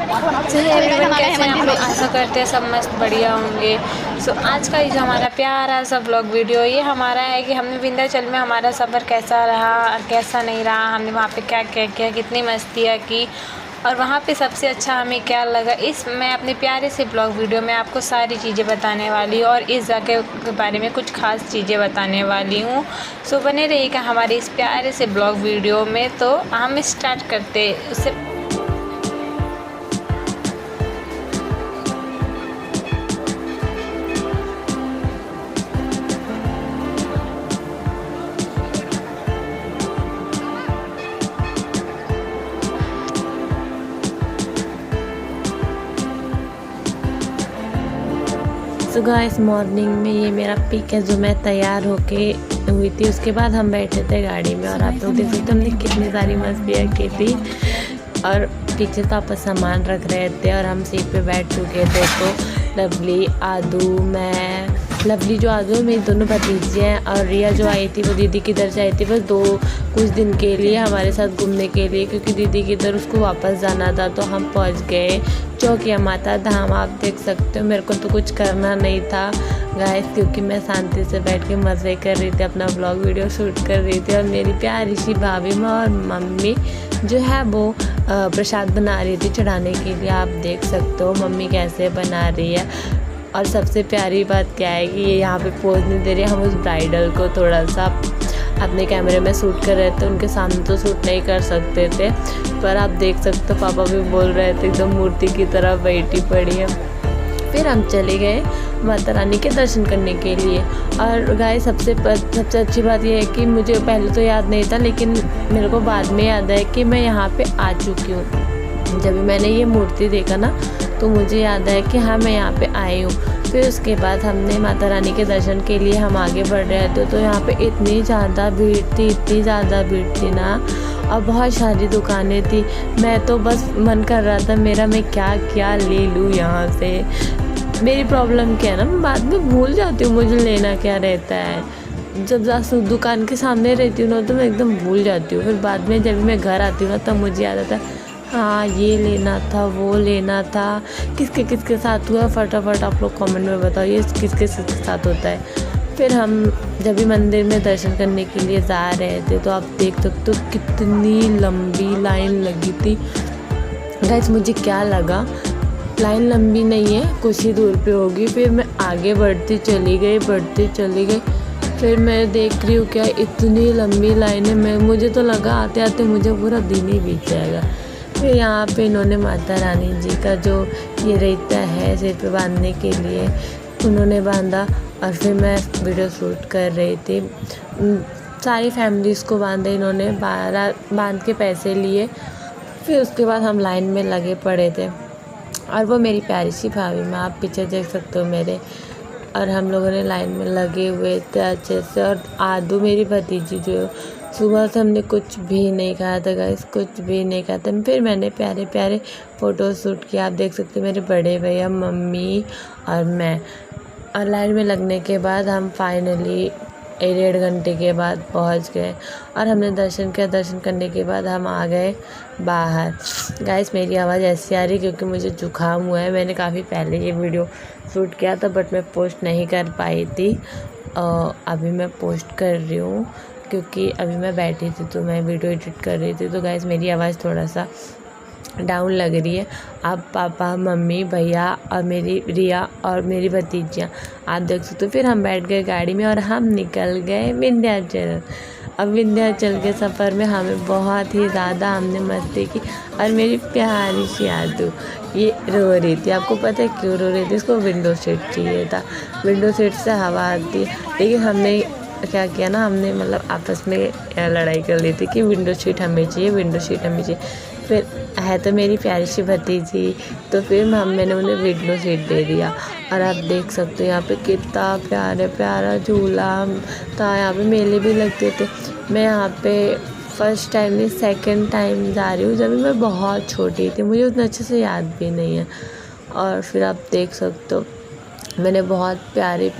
Everyone, कैसे हैं आप लोग? आशा करते हैं सब मस्त बढ़िया होंगे। सो आज का ये जो हमारा प्यारा सा व्लॉग वीडियो ये हमारा है कि हमने विंध्याचल में हमारा सफ़र कैसा रहा और कैसा नहीं रहा, हमने वहाँ पे क्या क्या किया, कितनी मस्तियाँ की और वहाँ पे सबसे अच्छा हमें क्या लगा। इस मैं अपने प्यारे से ब्लॉग वीडियो में आपको सारी चीज़ें बताने वाली हूँ और इस जगह के बारे में कुछ ख़ास चीज़ें बताने वाली हूँ। सो बने रहिएगा हमारे इस प्यारे से ब्लॉग वीडियो में। तो हम स्टार्ट करते उससे सुबह इस मॉर्निंग में ये मेरा पिक है जो मैं तैयार होके हुई थी। उसके बाद हम बैठे थे गाड़ी में और आप लोग देख सकते हमने कितनी सारी मस्तियाँ की थी। और पीछे तो आप सामान रख रहे थे और हम सीट पे बैठ चुके थे। तो लवली, आदू, मैं, लवली जो आदू है मेरी दोनों भतीजी हैं और रिया जो आई थी वो दीदी की इधर से आई थी बस कुछ दिन के लिए हमारे साथ घूमने के लिए, क्योंकि दीदी की इधर उसको वापस जाना था। तो हम पहुंच गए चौकिया माता धाम। आप देख सकते हो मेरे को तो कुछ करना नहीं था गाइस, क्योंकि मैं शांति से बैठ के मज़े कर रही थी, अपना ब्लॉग वीडियो शूट कर रही थी। और मेरी प्यारी सी भाभी माँ और मम्मी जो है वो प्रसाद बना रही थी चढ़ाने के लिए। आप देख सकते हो मम्मी कैसे बना रही है। और सबसे प्यारी बात क्या है कि ये यहाँ पे पोज नहीं दे रही है। हम उस ब्राइडल को थोड़ा सा अपने कैमरे में शूट कर रहे थे, उनके सामने तो शूट नहीं कर सकते थे, पर आप देख सकते हो पापा भी बोल रहे थे एकदम मूर्ति की तरह बैठी पड़ी है। फिर हम चले गए माता रानी के दर्शन करने के लिए। और गाइस सबसे अच्छी बात यह है कि मुझे पहले तो याद नहीं था, लेकिन मेरे को बाद में याद है कि मैं यहाँ पे आ चुकी हूँ। जब मैंने ये मूर्ति देखा ना तो मुझे याद है कि हाँ मैं यहाँ पे आई हूँ। फिर उसके बाद हमने माता रानी के दर्शन के लिए हम आगे बढ़ रहे थे। तो यहाँ पे इतनी ज़्यादा भीड़ थी ना, और बहुत सारी दुकानें थी। मैं तो बस मन कर रहा था मेरा मैं क्या क्या ले लूँ यहाँ से। मेरी प्रॉब्लम क्या है ना, मैं बाद में भूल जाती हूँ मुझे लेना क्या रहता है। जब दुकान के सामने रहती हूँ ना तो मैं एकदम भूल जाती हूँ। फिर बाद में जब मैं घर आती हूँ ना तब मुझे याद आता है हाँ ये लेना था, वो लेना था। किसके साथ हुआ फटाफट आप लोग कमेंट में बताओ, ये किसके साथ होता है। फिर हम जब भी मंदिर में दर्शन करने के लिए जा रहे थे तो आप देख सकते हो कितनी लंबी लाइन लगी थी। गाइस मुझे क्या लगा लाइन लंबी नहीं है, कुछ ही दूर पे होगी। फिर मैं आगे बढ़ती चली गई। फिर मैं देख रही हूँ क्या इतनी लंबी लाइन है। मुझे तो लगा आते आते मुझे पूरा दिन ही बीत जाएगा। फिर यहाँ पे इन्होंने माता रानी जी का जो ये रहता है सिर पे बांधने के लिए उन्होंने बांधा। और फिर मैं वीडियो शूट कर रही थी। सारी फैमिलीज़ को बांधे इन्होंने, बांध के पैसे लिए। फिर उसके बाद हम लाइन में लगे पड़े थे और वो मेरी प्यारी सी भाभी माँ आप पीछे देख सकते हो मेरे। और हम लोगों ने लाइन में लगे हुए थे अच्छे से। और आदू मेरी भतीजी जो सुबह से हमने कुछ भी नहीं खाया था गाइस, कुछ भी नहीं खाया था। फिर मैंने प्यारे प्यारे फ़ोटो शूट किया। आप देख सकते हो मेरे बड़े भैया, मम्मी और मैं। और लाइन में लगने के बाद हम फाइनली 1.5 घंटे के बाद पहुंच गए और हमने दर्शन किया। दर्शन करने के बाद हम आ गए बाहर। गाइस मेरी आवाज़ ऐसी आ रही क्योंकि मुझे जुकाम हुआ है। मैंने काफ़ी पहले ये वीडियो शूट किया था बट मैं पोस्ट नहीं कर पाई थी। अभी मैं पोस्ट कर रही हूँ क्योंकि अभी मैं बैठी थी तो मैं वीडियो एडिट कर रही थी। तो गाइस मेरी आवाज़ थोड़ा सा डाउन लग रही है। अब पापा, मम्मी, भैया और मेरी रिया और मेरी भतीजियाँ आप देख सकते हो। फिर हम बैठ गए गाड़ी में और हम निकल गए विंध्याचल। अब विंध्याचल के सफ़र में हमें बहुत ही ज़्यादा हमने मस्ती की। और मेरी प्यारी सी आदू ये रो रही थी। आपको पता है क्यों रो रही थी? इसको विंडो सीट चाहिए था। विंडो सीट से हवा आती, लेकिन हमने क्या किया ना, हमने मतलब आपस में लड़ाई कर ली थी कि विंडो सीट हमें चाहिए, विंडो सीट हमें चाहिए। फिर है तो मेरी प्यारी सी भतीजी, तो फिर मैंने उन्हें विंडो सीट दे दिया। और आप देख सकते हो यहाँ पे कितना प्यारा झूला था। यहाँ पे मेले भी लगते थे। मैं यहाँ पे फर्स्ट टाइम नहीं सेकंड टाइम जा रही हूँ। जब मैं बहुत छोटी थी, मुझे उतना अच्छे से याद भी नहीं है। और फिर आप देख सकते हो मैंने बहुत प्यारी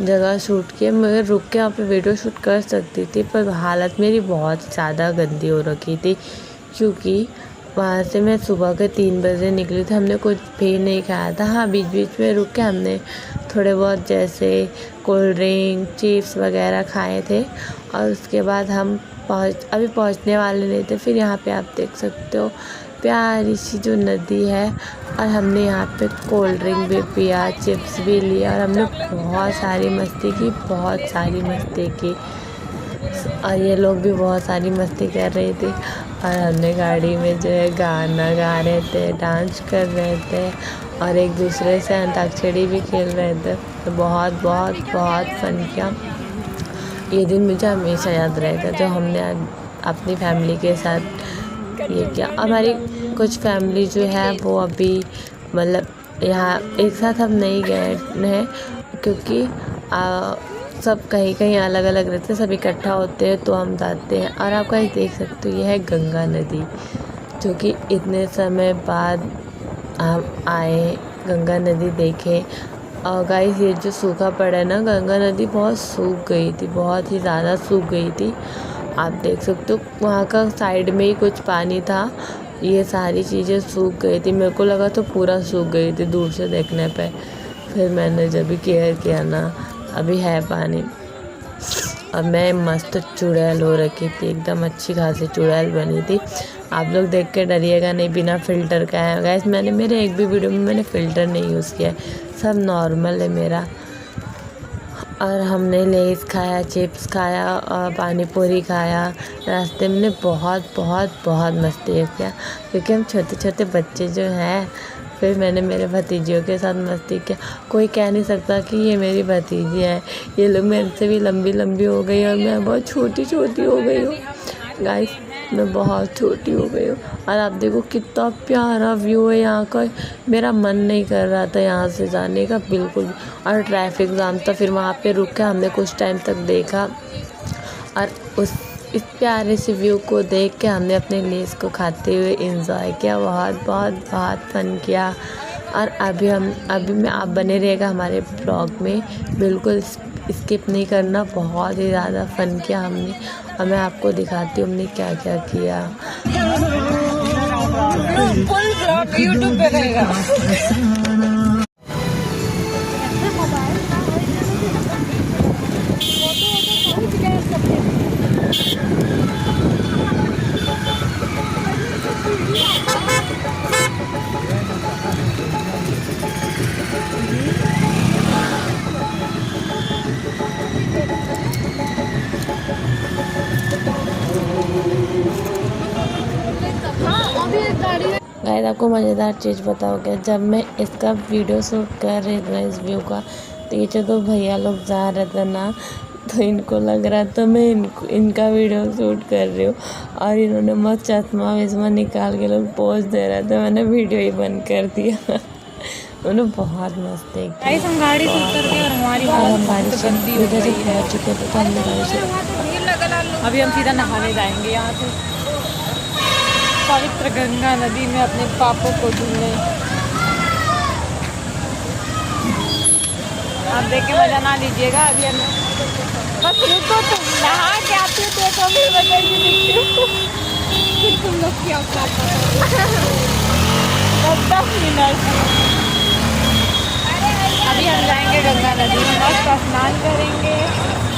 जगह शूट किए। मैं रुक के यहाँ पे वीडियो शूट कर सकती थी पर हालत मेरी बहुत ज़्यादा गंदी हो रखी थी, क्योंकि वहाँ से मैं सुबह के 3 बजे निकली थी। हमने कुछ भी नहीं खाया था। हाँ, बीच बीच में रुक के हमने थोड़े बहुत जैसे कोल्ड ड्रिंक, चिप्स वगैरह खाए थे। और उसके बाद हम अभी पहुँचने वाले नहीं थे। फिर यहाँ पे आप देख सकते हो प्यारी सी जो नदी है, और हमने यहाँ पे कोल्ड ड्रिंक भी पिया, चिप्स भी लिया, और हमने बहुत सारी मस्ती की, बहुत सारी मस्ती की। और ये लोग भी बहुत सारी मस्ती कर रहे थे। और हमने गाड़ी में जो है गाना गा रहे थे, डांस कर रहे थे, और एक दूसरे से अंताक्षरी भी खेल रहे थे। तो बहुत बहुत बहुत फन किया। ये दिन मुझे हमेशा याद रहेगा जो हमने अपनी फैमिली के साथ ये किया। हमारी कुछ फैमिली जो है वो अभी मतलब यहाँ एक साथ हम नहीं गए हैं, क्योंकि सब कहीं कहीं अलग अलग रहते हैं। सब इकट्ठा होते हैं तो हम जाते हैं। और आप कहीं देख सकते हो, यह है गंगा नदी, जो कि इतने समय बाद हम आए, गंगा नदी देखें। और गाइस, ये जो सूखा पड़ा है ना, गंगा नदी बहुत सूख गई थी, बहुत ही ज़्यादा सूख गई थी। आप देख सकते हो वहाँ का साइड में ही कुछ पानी था, ये सारी चीज़ें सूख गई थी। मेरे को लगा तो पूरा सूख गई थी दूर से देखने पे। फिर मैंने जब भी केयर किया ना, अभी है पानी। और मैं मस्त चुड़ैल हो रखी थी, एकदम अच्छी खासी चुड़ैल बनी थी। आप लोग देख के डरिएगा नहीं, बिना फ़िल्टर का है गाइस। मैंने मेरे एक भी वीडियो में मैंने फ़िल्टर नहीं यूज़ किया है, सब नॉर्मल है मेरा। और हमने लेस खाया, चिप्स खाया और पानी पूरी खाया। रास्ते में बहुत बहुत बहुत मस्ती किया, क्योंकि हम छोटे छोटे बच्चे जो हैं। फिर मैंने मेरे भतीजियों के साथ मस्ती किया। कोई कह नहीं सकता कि ये मेरी भतीजी है। ये लोग मेरे से भी लंबी लंबी हो गई और मैं बहुत छोटी छोटी हो गई हूँ गाइस, मैं बहुत छोटी हो गई हूँ। और आप देखो कितना प्यारा व्यू है यहाँ का। मेरा मन नहीं कर रहा था यहाँ से जाने का बिल्कुल भी। और ट्रैफिक जाम था, फिर वहाँ पे रुक के हमने कुछ टाइम तक देखा, और इस प्यारे से व्यू को देख के हमने अपने लेस को खाते हुए एंजॉय किया। बहुत बहुत बहुत फन किया। और अभी आप बने रहेगा हमारे ब्लॉग में, बिल्कुल स्किप नहीं करना। बहुत ही ज़्यादा फन किया हमने, और मैं आपको दिखाती हूँ हमने क्या क्या किया। फुल ब्लॉग यूट्यूब पे रहेगा। गाइस, आपको मज़ेदार चीज़ बताओगे, जब मैं इसका वीडियो शूट कर रही थी इस व्यू का, तो ये जो दो भैया लोग जा रहे थे ना, तो इनको लग रहा था मैं इनका वीडियो शूट कर रही हूँ। और इन्होंने मस्त चश्मा विश्मा निकाल के लोग पोज दे रहे थे। मैंने वीडियो ही बंद कर दिया। उन्होंने बहुत मस्त है। हम गाड़ी से उतर गए और हमारी बारिश इधर से पहुँच चुके थे, तो हमने गाड़ी से अभी हम सीधा नहाने जाएंगे यहाँ से पवित्र गंगा नदी में अपने पापों को धुलने। आप देख के मजा ना लीजिएगा, अभी हम बस रुको, तुम नहा के आते हो तो कभी बताइए फिर तुम लोग क्या अभी हम जाएंगे गंगा नदी में, मस्त स्नान करेंगे,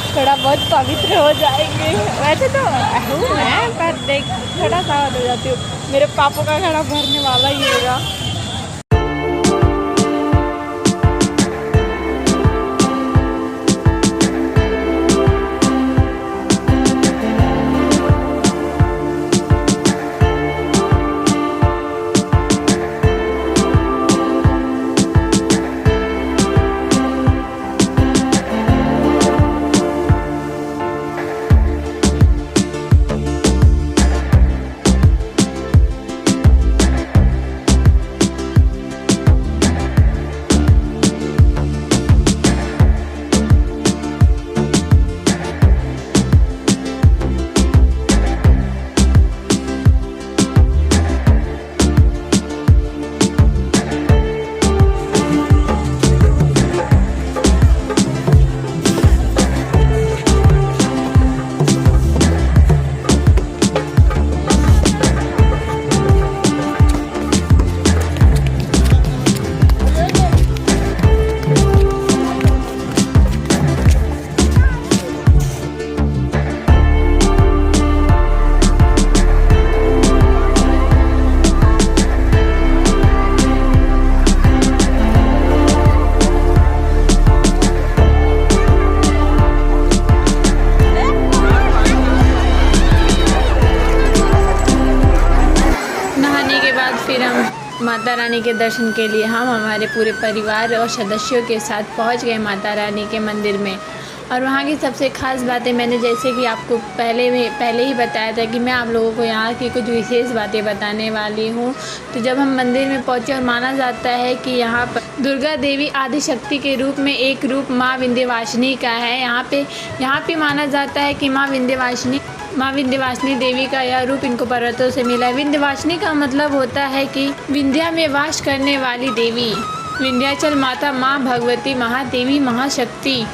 थोड़ा बहुत पवित्र हो जाएंगे। वैसे तो हूँ मैं, पर देख थोड़ा सा हो जाती हूँ। मेरे पापों का घड़ा भरने वाला ही होगा। माता रानी के दर्शन के लिए हम हमारे पूरे परिवार और सदस्यों के साथ पहुंच गए माता रानी के मंदिर में। और वहाँ की सबसे ख़ास बातें मैंने जैसे कि आपको पहले ही बताया था कि मैं आप लोगों को यहाँ की कुछ विशेष बातें बताने वाली हूँ। तो जब हम मंदिर में पहुँचे और माना जाता है कि यहाँ पर दुर्गा देवी आदिशक्ति के रूप में एक रूप माँ विंध्यवासिनी का है। यहाँ पे माना जाता है कि माँ विंध्यवासिनी देवी का यह रूप इनको पर्वतों से मिला है। विंध्यवासिनी का मतलब होता है कि विंध्या में वास करने वाली देवी, विंध्याचल माता, माँ भगवती, महादेवी, महाशक्ति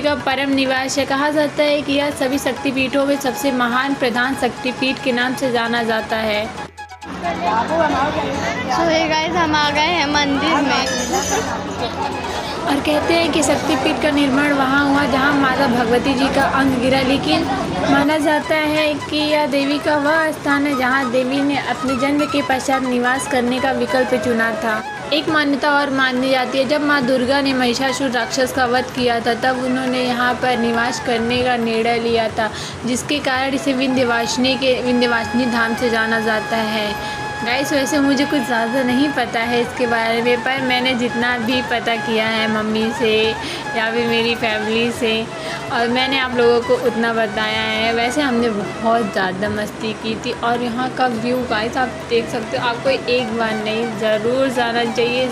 का परम निवास है। कहा जाता है कि यह सभी शक्तिपीठों में सबसे महान प्रधान शक्तिपीठ के नाम से जाना जाता है। सो हे गाइस, हम आ गए हैं मंदिर में और कहते हैं कि शक्तिपीठ का निर्माण वहाँ हुआ जहाँ माता भगवती जी का अंग गिरा, लेकिन माना जाता है कि यह देवी का वह स्थान है जहाँ देवी ने अपने जन्म के पश्चात निवास करने का विकल्प चुना था। एक मान्यता और मानी जाती है, जब माँ दुर्गा ने महिषासुर राक्षस का वध किया था तब उन्होंने यहाँ पर निवास करने का निर्णय लिया था, जिसके कारण इसे विंध्यवासिनी धाम से जाना जाता है। गाइस, वैसे मुझे कुछ ज़्यादा नहीं पता है इसके बारे में, पर मैंने जितना भी पता किया है मम्मी से या फिर मेरी फैमिली से, और मैंने आप लोगों को उतना बताया है। वैसे हमने बहुत ज़्यादा मस्ती की थी और यहाँ का व्यू गाइस आप देख सकते हो। आपको एक बार नहीं, ज़रूर जाना चाहिए।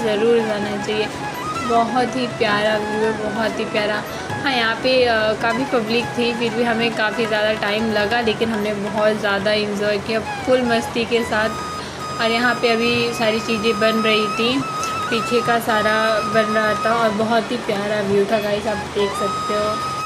बहुत ही प्यारा व्यू है, बहुत ही प्यारा। हाँ, यहाँ पे काफ़ी पब्लिक थी, फिर भी हमें काफ़ी ज़्यादा टाइम लगा, लेकिन हमने बहुत ज़्यादा इंजॉय किया फुल मस्ती के साथ। और यहाँ पे अभी सारी चीज़ें बन रही थी, पीछे का सारा बन रहा था और बहुत ही प्यारा व्यू था गाइस, आप देख सकते हो।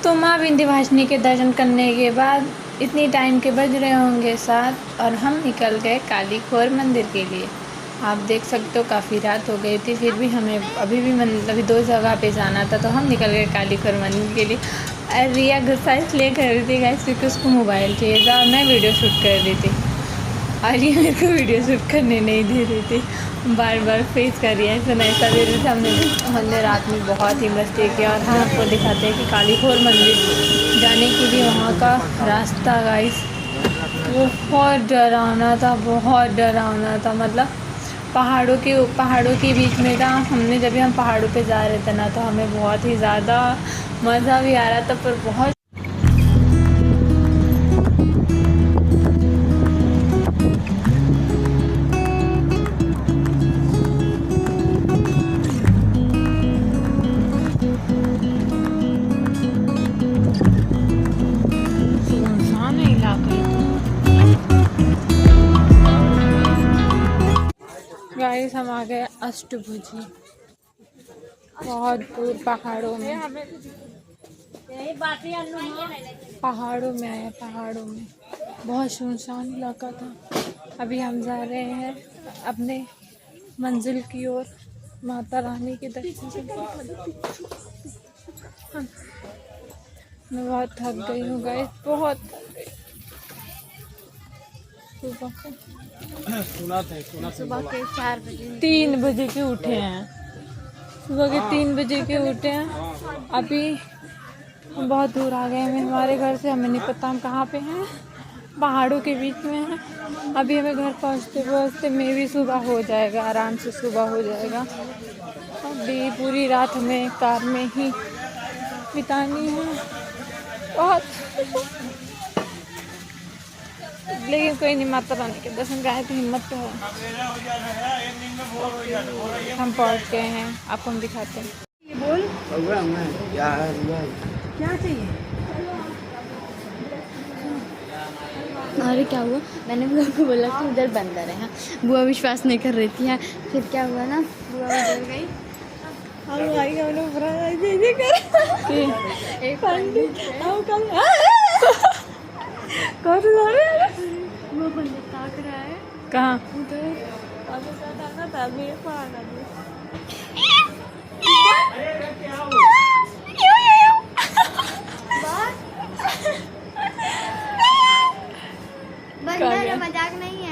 तो माँ विंध्यवासिनी के दर्शन करने के बाद इतनी टाइम के बज रहे होंगे 7 और हम निकल गए काली खोर मंदिर के लिए। आप देख सकते हो काफ़ी रात हो गई थी, फिर भी हमें अभी भी अभी 2 जगह पे जाना था, तो हम निकल गए काली खोर मंदिर के लिए। और रिया गुस्सा इसलिए कर रही थी गाइस क्योंकि उसको मोबाइल चाहिए था और मैं वीडियो शूट कर रही थी और ये मेरे को वीडियो शूट करने नहीं दे रही थी, बार बार फेस कर रही है, ऐसा नहीं दे रही थी। हमने रात में बहुत ही मस्ती किया और हम आपको दिखाते हैं कि काली खोर मंदिर जाने के लिए वहाँ का रास्ता गाइस बहुत डरावना था। मतलब पहाड़ों के बीच में था। जब हम पहाड़ों पे जा रहे थे ना, तो हमें बहुत ही ज़्यादा मज़ा भी आ रहा था, पर बहुत गाइस हम आ गए अष्टभुजी, बहुत दूर पहाड़ों में आए, पहाड़ों में बहुत सुनसान इलाका था। अभी हम जा रहे हैं अपने मंजिल की ओर, माता रानी के दर्शन से। मैं बहुत थक गई हूँ गाइस, बहुत थक गई। सुबह के 4 बजे 3 बजे के उठे हैं, सुबह के 3 बजे के उठे हैं। अभी हम बहुत दूर आ गए हैं हमारे घर से, हमें नहीं पता हम कहाँ पे हैं। पहाड़ों के बीच में है। अभी हमें घर पहुँचते पहुँचते में भी सुबह हो जाएगा, आराम से सुबह हो जाएगा। अभी पूरी रात हमें कार में ही बितानी है बहुत लेकिन कोई नहीं, माता रानी के दर्शन का है तो हिम्मत तो है। हम पहुँच गए हैं, आपको हम दिखाते हैं। ये बोल क्या चाहिए? अरे क्या हुआ, मैंने बुआ को बोला कि उधर बंदर है। बुआ विश्वास नहीं कर रही थी। फिर क्या हुआ ना, बुआ उधर गई और आई हम लोग पूरा एक पंडित वो पंडित ताक रहा है कहाँ? उधर। बंदर मजाक नहीं है।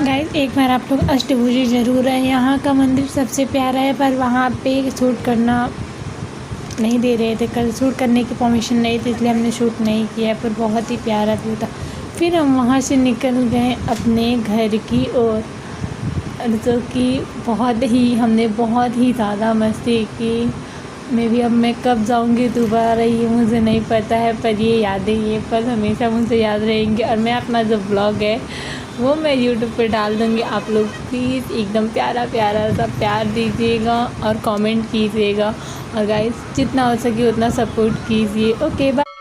गाइस एक बार आप लोग अष्टभुजी ज़रूर है। यहाँ का मंदिर सबसे प्यारा है, पर वहाँ पे शूट करना नहीं दे रहे थे। कल शूट करने की परमिशन नहीं थी, इसलिए हमने शूट नहीं किया, पर बहुत ही प्यारा व्यू था। फिर हम वहाँ से निकल गए अपने घर की ओर, जो कि हमने बहुत ही ज़्यादा मस्ती की। अब मैं कब जाऊँगी दोबारा ये मुझे नहीं पता है, पर ये यादें, ये पल हमेशा मुझे याद रहेंगे। और मैं अपना जो ब्लॉग है वो मैं यूट्यूब पे डाल दूँगी। आप लोग प्लीज़ एकदम प्यारा प्यारा सा प्यार दीजिएगा और कमेंट कीजिएगा, और गाइस जितना हो सके उतना सपोर्ट कीजिए। Okay bye.